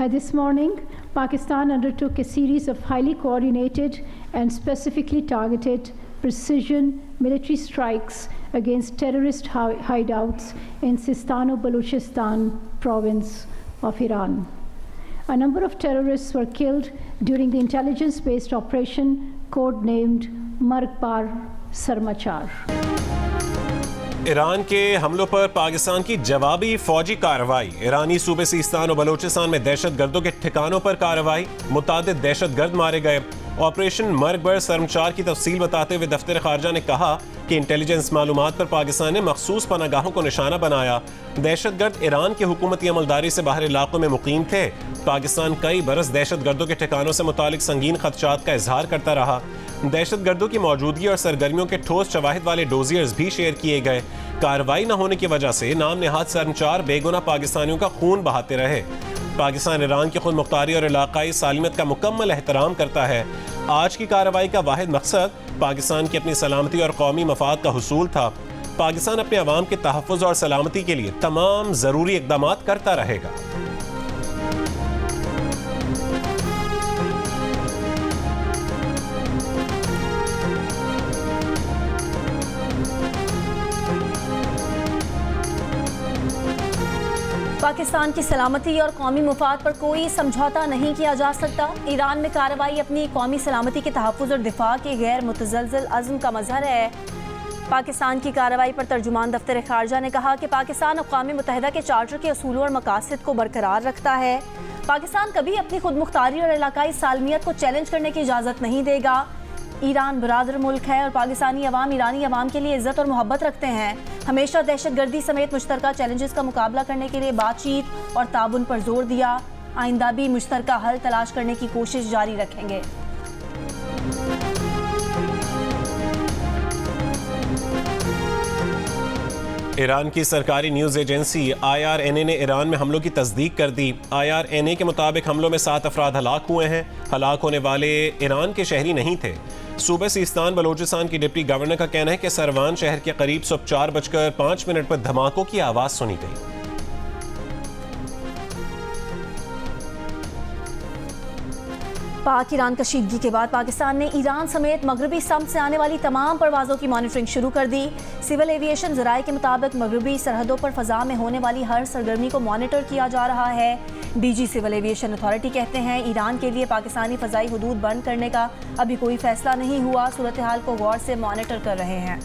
This morning, Pakistan undertook a series of highly coordinated and specifically targeted precision military strikes against terrorist hideouts in Sistan-o-Baluchistan province of Iran. A number of terrorists were killed during the intelligence-based operation codenamed Margbar Sarmachar. Iran के हमलों पर पाकिस्तान की जवाबी फौजी कार्रवाई। ईरानी सूबे सिस्तान और बलोचिस्तान में दहशतगर्दों के ठिकानों पर कार्रवाई, मुतादिद दहशतगर्द मारे गए। ऑपरेशन मरगबर सरमचार की तफसील बताते हुए दफ्तर खारजा ने कहा कि इंटेलिजेंस मालूमात पर पाकिस्तान ने मखसूस पनागाहों को निशाना बनाया। दहशतगर्द ईरान की हुकूमती अमलदारी से बाहर इलाकों में मुकीम थे। पाकिस्तान कई बरस दहशतगर्दों के ठिकानों से मुतालिक संगीन खदशात का इजहार करता रहा। दहशतगर्दों की मौजूदगी और सरगर्मियों के ठोस शवाहिद वाले डोजियर्स भी शेयर किए गए। कार्रवाई न होने की वजह से नाम नेहाद सरमचार बेगुनाह पाकिस्तानियों का खून बहाते रहे। पाकिस्तान ईरान की खुद मुख्तारी और इलाकाई सालिमत का मुकम्मल एहतराम करता है। आज की कार्रवाई का वाहिद मकसद पाकिस्तान की अपनी सलामती और कौमी मफाद का हुसूल था। पाकिस्तान अपने अवाम के तहफ़्फ़ुज़ और सलामती के लिए तमाम ज़रूरी इक़दामात करता रहेगा। पाकिस्तान की सलामती और कौमी मुफाद पर कोई समझौता नहीं किया जा सकता। ईरान में कार्रवाई अपनी कौमी सलामती के तहफ़्फ़ुज़ और दिफा के गैर मुतज़लज़ल अज़्म का मज़हर है। पाकिस्तान की कार्रवाई पर तर्जुमान दफ्तर खारजा ने कहा कि पाकिस्तान अक़वाम मुत्तहिदा के चार्टर के असूलों और मकासद को बरकरार रखता है। पाकिस्तान कभी अपनी खुद मुख्तारी और इलाकाई सालमियत को चैलेंज करने की इजाज़त नहीं देगा। ईरान बरादर मुल्क है और पाकिस्तानी अवाम ईरानी अवाम के लिए इज़्ज़त और मोहब्बत रखते हैं। हमेशा दहशतगर्दी समेत मुश्तरका चैलेंजेस का मुकाबला करने के लिए बातचीत और ताबुन पर जोर दिया। आइंदा भी मुश्तरका हल तलाश करने की कोशिश जारी रखेंगे। ईरान की सरकारी न्यूज़ एजेंसी IRNA ने ईरान में हमलों की तस्दीक कर दी। IRNA के मुताबिक हमलों में 7 अफराद हलाक हुए हैं। हलाक होने वाले ईरान के शहरी नहीं थे। सूबे सिस्तान बलोचिस्तान की डिप्टी गवर्नर का कहना है कि सरवान शहर के करीब 4:05 पर धमाकों की आवाज़ सुनी गई। पाक ईरान कशीदगी के बाद पाकिस्तान ने ईरान समेत मगरबी सम्त से आने वाली तमाम परवाज़ों की मॉनिटरिंग शुरू कर दी। सिविल एविएशन ज़राए के मुताबिक मगरबी सरहदों पर फ़ज़ा में होने वाली हर सरगर्मी को मॉनिटर किया जा रहा है। DG सिविल एविएशन अथॉरिटी कहते हैं ईरान के लिए पाकिस्तानी फ़ज़ाई हुदूद बंद करने का अभी कोई फ़ैसला नहीं हुआ। सूरत हाल को गौर से मॉनिटर कर रहे हैं।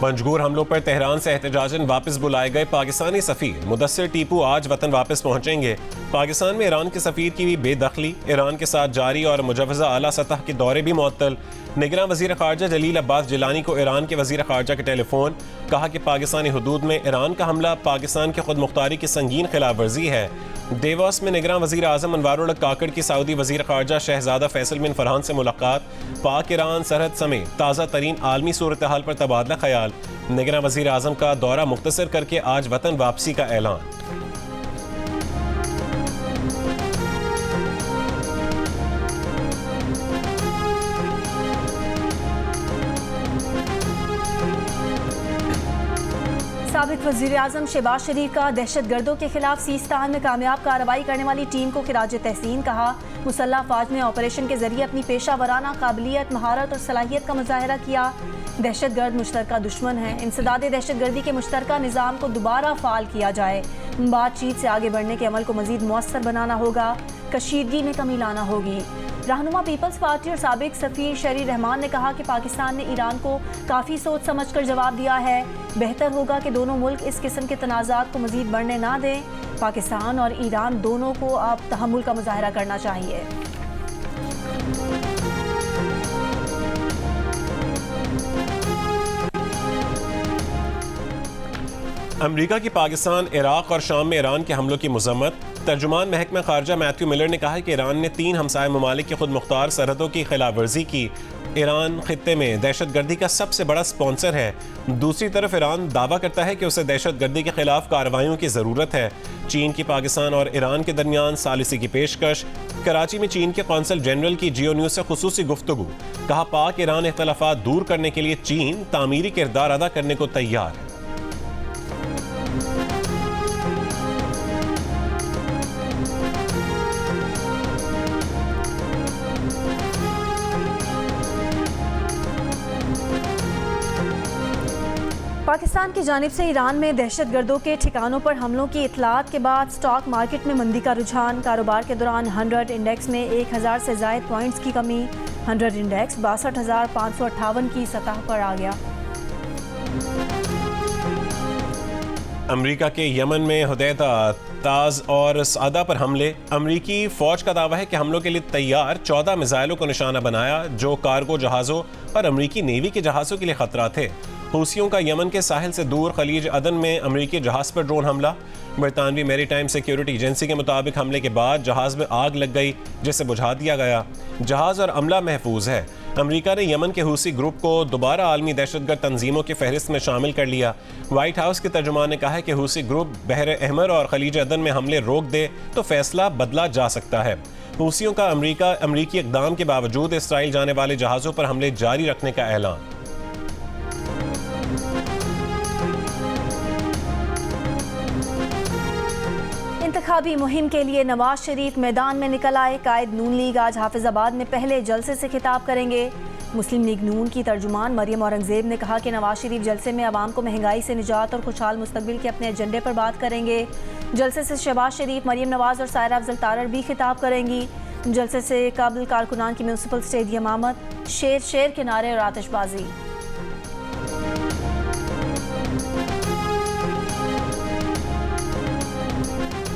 पंजगूर हमलों पर तेहरान से एहतजाजन वापस बुलाए गए पाकिस्तानी सफ़ीर मुदस्सिर टीपू आज वतन वापस पहुंचेंगे। पाकिस्तान में ईरान के सफ़ीर की भी बेदखली, ईरान के साथ जारी और मुजवज़ा आला सतह के दौरे भी मुअत्तल। निगरान वज़ीर ख़ारजा जलील अब्बास जिलानी को ईरान के वज़ीर ख़ारजा के टेलीफोन। कहा कि पाकिस्तानी हुदूद में ईरान का हमला पाकिस्तान की खुद मुख्तारी की संगीन खिलाफ वर्जी है। देवास में निगरान वज़ीर आज़म अनवारुल काकड़ की सऊदी वज़ीर ख़ारजा शहज़ादा फैसल बिन फरहान से मुलाकात। पाक ईरान सरहद समेत ताज़ा तरीन आलमी सूरत हाल पर तबादला ख्याल। निगरान वज़ीर आज़म का दौरा मुख्तसर करके आज वतन वापसी का ऐलान। साबिक़ वज़ीर आज़म शहबाज शरीफ का दहशतगर्दों के खिलाफ सीस्तान में कामयाब कार्रवाई करने वाली टीम को खिराज तहसीन कहा। मुसल्लह फ़ौज ने ऑपरेशन के जरिए अपनी पेशा वराना काबिलियत, महारत और सलाहियत का मुजाहरा किया। दहशतगर्द मुश्तरका दुश्मन है। इंसदाद दहशतगर्दी के मुश्तरका निज़ाम को दोबारा फ़ाल किया जाए। बातचीत से आगे बढ़ने के अमल को मज़ीद मौसर बनाना होगा। कशीदगी में कमी लाना होगी। रहनुमा पीपल्स पार्टी और साबिक़ सफ़ीर शरी रहमान ने कहा कि पाकिस्तान ने ईरान को काफ़ी सोच समझ कर जवाब दिया है। बेहतर होगा कि दोनों मुल्क इस किस्म के तनाज़ात को मज़ीद बढ़ने ना दें। पाकिस्तान और ईरान दोनों को अब तहम्मुल का मुजाहरा करना चाहिए। अमेरिका की पाकिस्तान, इराक़ और शाम में ईरान के हमलों की मज़म्मत। तर्जुमान महकमा खारजा मैथ्यू मिलर ने कहा है कि ईरान ने 3 हमसाय ममालिक की खुद मुख्तार सरहदों की खिलाफ वर्जी की। ईरान खित्ते में दहशतगर्दी का सबसे बड़ा स्पॉन्सर है। दूसरी तरफ ईरान दावा करता है कि उसे दहशतगर्दी के खिलाफ कार्रवाइयों की ज़रूरत है। चीन की पाकिस्तान और ईरान के दरमियान सालिसी की पेशकश। कराची में चीन के कौंसल जनरल की जियो न्यूज़ से खुसूसी गुफ्तगू। कहा पाक ईरान इख्तलाफात दूर करने के लिए चीन तामीरी किरदार अदा करने को तैयार है। पाकिस्तान की जानिब से ईरान में दहशतगर्दों के ठिकानों पर हमलों की इतलात के बाद स्टॉक मार्केट में मंदी का रुझान। कारोबार के दौरान 100 इंडेक्स में 1000 से ज़ायद पॉइंट्स की कमी। 100 इंडेक्स 62,558 की सतह पर आ गया। अमेरिका के यमन में हुदैदा, ताज और सादा पर हमले। अमेरिकी फौज का दावा है कि हमलों के लिए तैयार 14 मिसाइलों को निशाना बनाया जो कार्गो जहाज़ों और अमेरिकी नेवी के जहाज़ों के लिए खतरा थे। हूसियों का यमन के साहिल से दूर खलीज अदन में अमेरिकी जहाज़ पर ड्रोन हमला। बरतानवी मैरीटाइम सिक्योरिटी एजेंसी के मुताबिक हमले के बाद जहाज़ में आग लग गई जिसे बुझा दिया गया। जहाज़ और अमला महफूज है। अमेरिका ने यमन के हूसी ग्रुप को दोबारा आलमी दहशतगर्द तंजीमों की फहरिस्त में शामिल कर लिया। व्हाइट हाउस के तर्जुमान ने कहा है कि हूसी ग्रुप बहर अहमर और खलीज अदन में हमले रोक दे तो फैसला बदला जा सकता है। हूसियों का अमरीकी इक़दाम के बावजूद इसराइल जाने वाले जहाज़ों पर हमले जारी रखने का ऐलान। इंतखाबी मुहिम के लिए नवाज शरीफ मैदान में निकल आए। कायद नून लीग आज हाफिजाबाद में पहले जलसे से खिताब करेंगे। मुस्लिम लीग नून की तर्जुमान मरियम औरंगजेब ने कहा कि नवाज शरीफ जलसे में अवाम को महंगाई से निजात और खुशहाल मुस्तकबिल के अपने एजेंडे पर बात करेंगे। जलसे से शहबाज शरीफ, मरियम नवाज और सायरा अफजल तारड़ भी खिताब करेंगी। जलसे से कबल कारकुनान की म्यूनसिपल स्टेडियम आमद, शेर शेर के नारे और आतिशबाजी।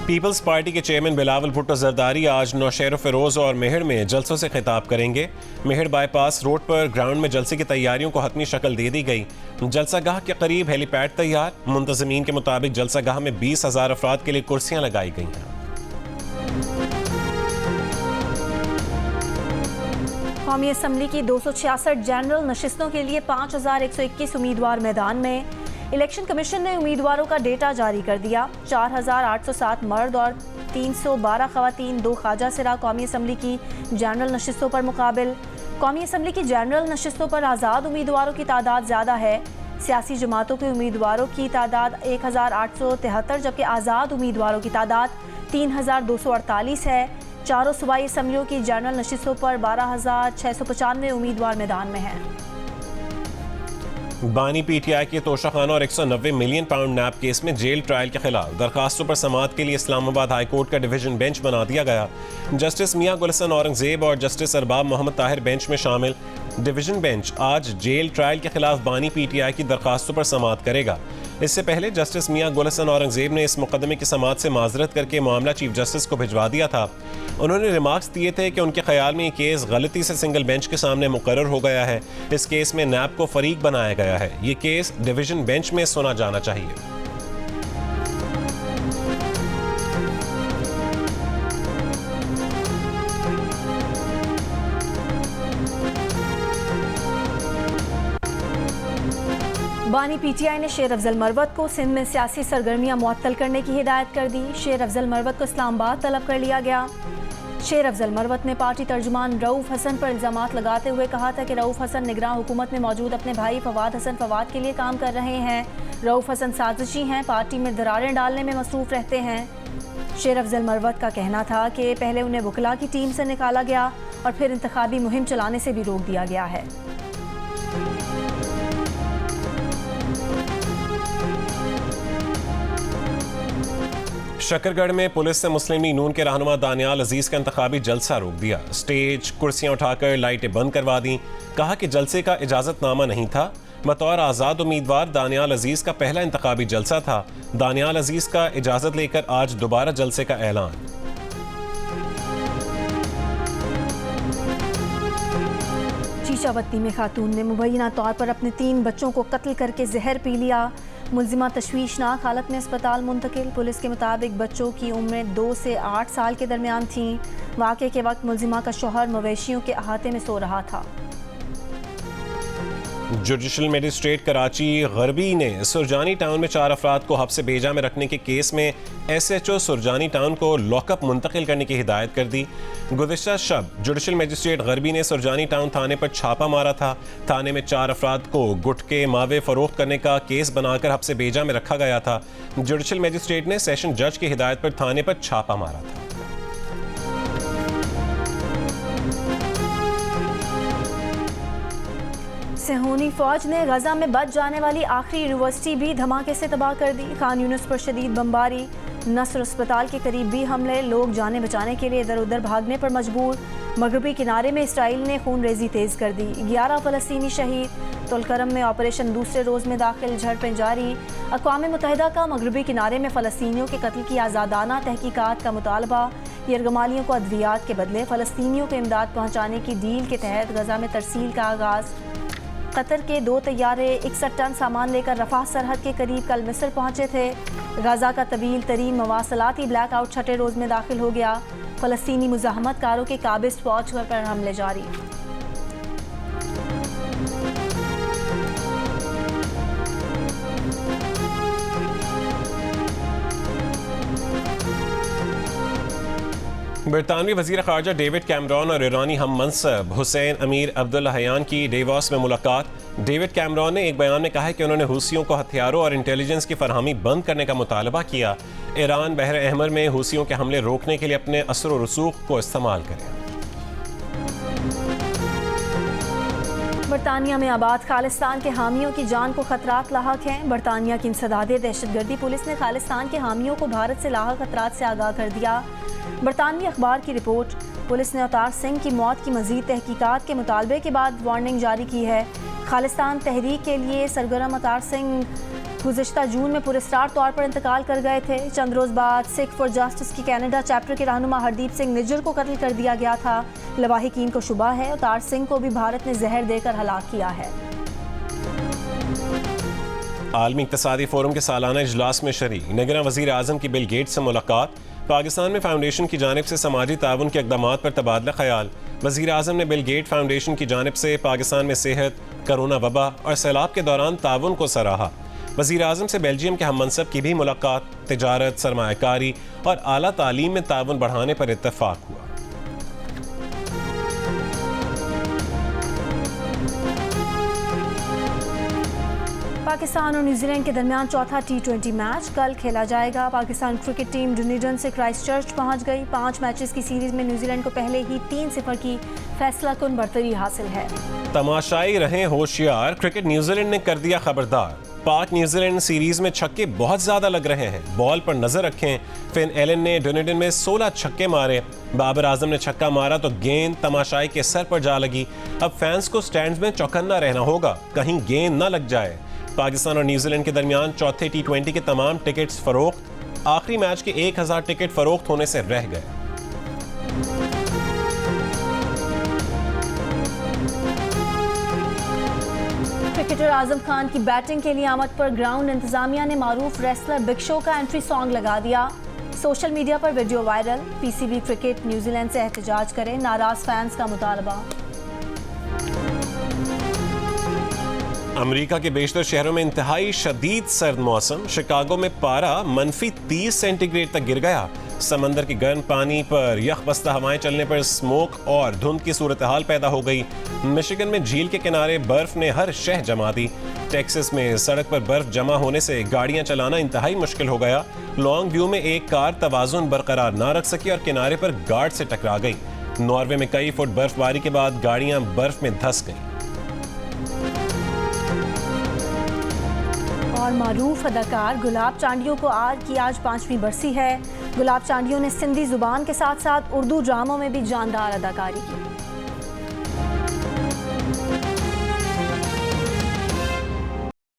पीपल्स पार्टी के चेयरमैन बिलावल भुट्टो जरदारी आज नौशहर फिरोज और मेहड़ में जलसों से खिताब करेंगे। मेहड़ बाईपास रोड पर ग्राउंड में जलसे की तैयारियों को हतमी शक्ल दे दी गई। जलसागाह के करीब हेलीपैड तैयार। मुंतजमीन के मुताबिक जलसागाह में 20,000 अफराद के लिए कुर्सियां लगाई गई हैं। कौमी असम्बली की 266 जनरल नशिस्तों के लिए 5,121 उम्मीदवार मैदान में। इलेक्शन कमीशन ने उम्मीदवारों का डेटा जारी कर दिया। 4,807 मर्द और 312 खवातीन 2 ख्वाजा सिरा कौमी असम्बली की जनरल नशिस्तों पर मुकाबिल। कौमी असम्बली की जनरल नशिस्तों पर आज़ाद उम्मीदवारों की तादाद ज़्यादा है। सियासी जमातों के उम्मीदवारों की तादाद 1,873 जबकि आज़ाद उम्मीदवारों की तादाद 3,248 है। चारों सूबाई असम्बलियों की जनरल नशिस्तों पर 12,695 उम्मीदवार मैदान में हैं। बानी पीटीआई के तोशा खाना और 190 मिलियन पाउंड नैब केस में जेल ट्रायल के खिलाफ दरखास्तों पर समाअत के लिए इस्लामाबाद हाई कोर्ट का डिवीजन बेंच बना दिया गया। जस्टिस मियां गुलशन औरंगजेब और जस्टिस अरबाब मोहम्मद ताहिर बेंच में शामिल। डिवीजन बेंच आज जेल ट्रायल के खिलाफ बानी पीटीआई की दरखास्तों पर समाअत करेगा। इससे पहले जस्टिस मियां गुलशन औरंगजेब ने इस मुकदमे की समाअत से माजरत करके मामला चीफ जस्टिस को भिजवा दिया था। उन्होंने रिमार्क्स दिए थे कि उनके ख्याल में ये केस गलती से सिंगल बेंच के सामने मुकर्रर हो गया है। इस केस में नैब को फरीक बनाया गया है। ये केस डिवीजन बेंच में सुना जाना चाहिए। बानी पीटीआई ने शेर अफजल मरवत को सिंध में सियासी सरगर्मियां मुअत्तल करने की हिदायत कर दी। शेर अफजल मरवत को इस्लामाबाद तलब कर लिया गया। शेर अफजल मरवत ने पार्टी तर्जुमान रऊफ हसन पर इल्जामात लगाते हुए कहा था कि रऊफ हसन निगरान हुकूमत में मौजूद अपने भाई फवाद हसन फवाद के लिए काम कर रहे हैं। रऊफ हसन साजिशी हैं, पार्टी में दरारें डालने में मसरूफ रहते हैं। शेर अफजल मरवत का कहना था कि पहले उन्हें वकला की टीम से निकाला गया और फिर इंतखाबी मुहिम चलाने से भी रोक दिया गया है। शकरगढ़ में पुलिस ने मुस्लिम लीग नून के रहनुमा दानियाल अजीज का इंतखाबी जलसा रोक दिया। स्टेज कुर्सियां उठाकर लाइटें बंद करवा दी। कहा कि जलसे का इजाजतनामा नहीं था। बतौर आज़ाद उम्मीदवार दानियाल अजीज का पहला इंतखाबी जलसा था। दानियाल अजीज का इजाजत लेकर आज दोबारा जलसे का ऐलान। चीचावती में खातून ने मुबैना तौर पर अपने 3 बच्चों को कत्ल करके जहर पी लिया। मुलजिमा तशवीशनाक हालत में अस्पताल मुंतकिल। पुलिस के मुताबिक बच्चों की उम्र 2 से 8 साल के दरमियान थी। वाक़े के वक्त मुलजिमा का शौहर मवेशियों के अहाते में सो रहा था। जुडिशल मजिस्ट्रेट कराची गरबी ने सुरजानी टाउन में 4 अफराद को हब्स बेजा में रखने के केस में SHO सुरजानी टाउन को लॉकअप मुंतकिल करने की हिदायत कर दी। गुज़िश्ता शब जुडिशल मजिस्ट्रेट गरबी ने सुरजानी टाउन थाने पर छापा मारा था। थाने में 4 अफराद को गुटके मावे फरोख्त करने का केस बनाकर हब्स बेजा में रखा गया था। जुडिशल मजिस्ट्रेट ने सेशन जज की हिदायत पर थाने पर छापा मारा था। सेहूनी फौज ने गजा में बच जाने वाली आखिरी यूनिवर्सिटी भी धमाके से तबाह कर दी। खान यूनिस पर शदीद बमबारी, नस्र अस्पताल के करीब भी हमले, लोग जाने बचाने के लिए इधर उधर भागने पर मजबूर। मगरबी किनारे में इसराइल ने खून रेजी तेज कर दी। 11 फ़लस्तीनी शहीद। तुलकरम में ऑपरेशन दूसरे रोज़ में दाखिल, झड़पें जारी। अक़वाम मुत्तहिदा का मगरबी किनारे में फ़लस्तीनियों के कत्ल की आज़ादाना तहकीकात का मुतालबा। यरगमालियों को अद्वियात के बदले फ़लस्तीनियों को इमदाद पहुँचाने की डील के तहत गजा में तरसील का आगाज़। कतर के 2 तैयारे 61 टन सामान लेकर रफाह सरहद के करीब कल मिस्र पहुंचे थे। गाजा का तवील तरीन मवासलाती ब्लैक आउट 6ठे रोज़ में दाखिल हो गया। फ़लस्तीनी मुज़ाहमत कारों के काबिज़ फौज पर हमले जारी। बरतानवी वज़ीर ख़ारजा डेविड कैमरॉन और ईरानी हम मनसब हुसैन अमीर अब्दुल्लाहियान की डेवॉस में मुलाकात। डेविड कैमरॉन ने एक बयान में कहा है कि उन्होंने हूसियों को हथियारों और इंटेलिजेंस की फरहमी बंद करने का मुतालबा किया। ईरान बहर अहमर में हूसियों के हमले रोकने के लिए अपने असर व रसूख को इस्तेमाल करें। बरतानिया में आबाद खालिस्तान के हामियों की जान को खतरात लाहक हैं। बरतानिया की इंसदादे दहशतगर्दी पुलिस ने खालिस्तान के हामियों को भारत से लाहक खतरात से आगाह कर दिया। बरतानवी अखबार की रिपोर्ट। पुलिस ने अवतार सिंह की मौत की मजीद तहकीकात के मुतालबे के बाद वार्निंग जारी की है। खालिस्तान तहरीक के लिए सरगर्म अवतार सिंह गुज़िश्ता जून में पुरस्कार तौर पर इंतकाल कर गए थे। चंद रोज़ बाद सिख फॉर जस्टिस की कनाडा चैप्टर के रहनुमा हरदीप सिंह निज्जर को कत्ल कर दिया गया था। लवाहिकीन को शुबा है अवतार सिंह को भी भारत ने जहर देकर हलाक किया है। आलमी इक़्तिसादी फोरम के सालाना इजलास में शरीक निगरान वज़ीर आज़म की बिल गेट्स से मुलाकात। पाकिस्तान में फाउंडेशन की जानिब से समाजी ताउन के इक़दामात पर तबादला ख्याल। वज़ीर आज़म ने बिल गेट फाउंडेशन की जानिब से पाकिस्तान में सेहत, कोरोना वबा और सैलाब के दौरान ताउन को सराहा। वज़ीर आज़म से बेल्जियम के हम मनसब की भी मुलाकात। तिजारत, सरमायाकारी और आला तालीम में ताउन बढ़ाने पर इत्तफाक हुआ। पाकिस्तान और न्यूजीलैंड के दरमियान चौथा T20 मैच कल खेला जाएगा। पाकिस्तान क्रिकेट टीम डुनिडन से क्राइस्टचर्च पहुंच गई। 5 मैचेस की सीरीज में न्यूजीलैंड को पहले ही 3-0 की फैसलाकुन बढ़तरी हासिल है। तमाशाई रहें होशियार, क्रिकेट न्यूजीलैंड ने कर दिया खबरदार। पाक न्यूजीलैंड सीरीज में छक्के बहुत ज्यादा लग रहे हैं, बॉल पर नजर रखें। फिन एलन ने डुनिडन में 16 छक्के मारे। बाबर आजम ने छक्का मारा तो गेंद तमाशाई के सर पर जा लगी। अब फैंस को स्टैंड्स में चौकन्ना रहना होगा, कहीं गेंद न लग जाए। पाकिस्तान और न्यूजीलैंड के दरमियान चौथे T20 के तमाम टिकट्स फरोख्त। आखिरी मैच के 1000 टिकट फरोख्त होने से रह गए। क्रिकेटर आजम खान की बैटिंग के लिए आमद पर ग्राउंड इंतजामिया ने मारूफ रेसलर बिग शो का एंट्री सॉन्ग लगा दिया। सोशल मीडिया पर video viral. PCB cricket New Zealand से एहतजाज करे, नाराज फैंस का मुतालबा। अमेरिका के बेशतर शहरों में इंतहाई शदीद सर्द मौसम। शिकागो में पारा -30 सेंटीग्रेड तक गिर गया। समंदर के गर्म पानी पर यख बस्ता हवाएं चलने पर स्मोक और धुंध की सूरत हाल पैदा हो गई। मिशिगन में झील के किनारे बर्फ ने हर शह जमा दी। टेक्सास में सड़क पर बर्फ जमा होने से गाड़ियां चलाना इंतहाई मुश्किल हो गया। लॉन्ग व्यू में एक कार तवाजुन बरकरार ना रख सकी और किनारे पर गार्ड से टकरा गई। नॉर्वे में कई फुट बर्फबारी के बाद गाड़ियां बर्फ में धंस गईं। और मारूफ अदाकार गुलाब चांडियों को आज 5वीं बरसी है। गुलाब चांडियों ने सिंधी जुबान के साथ साथ उर्दू ड्रामों में भी जानदार अदाकारी की।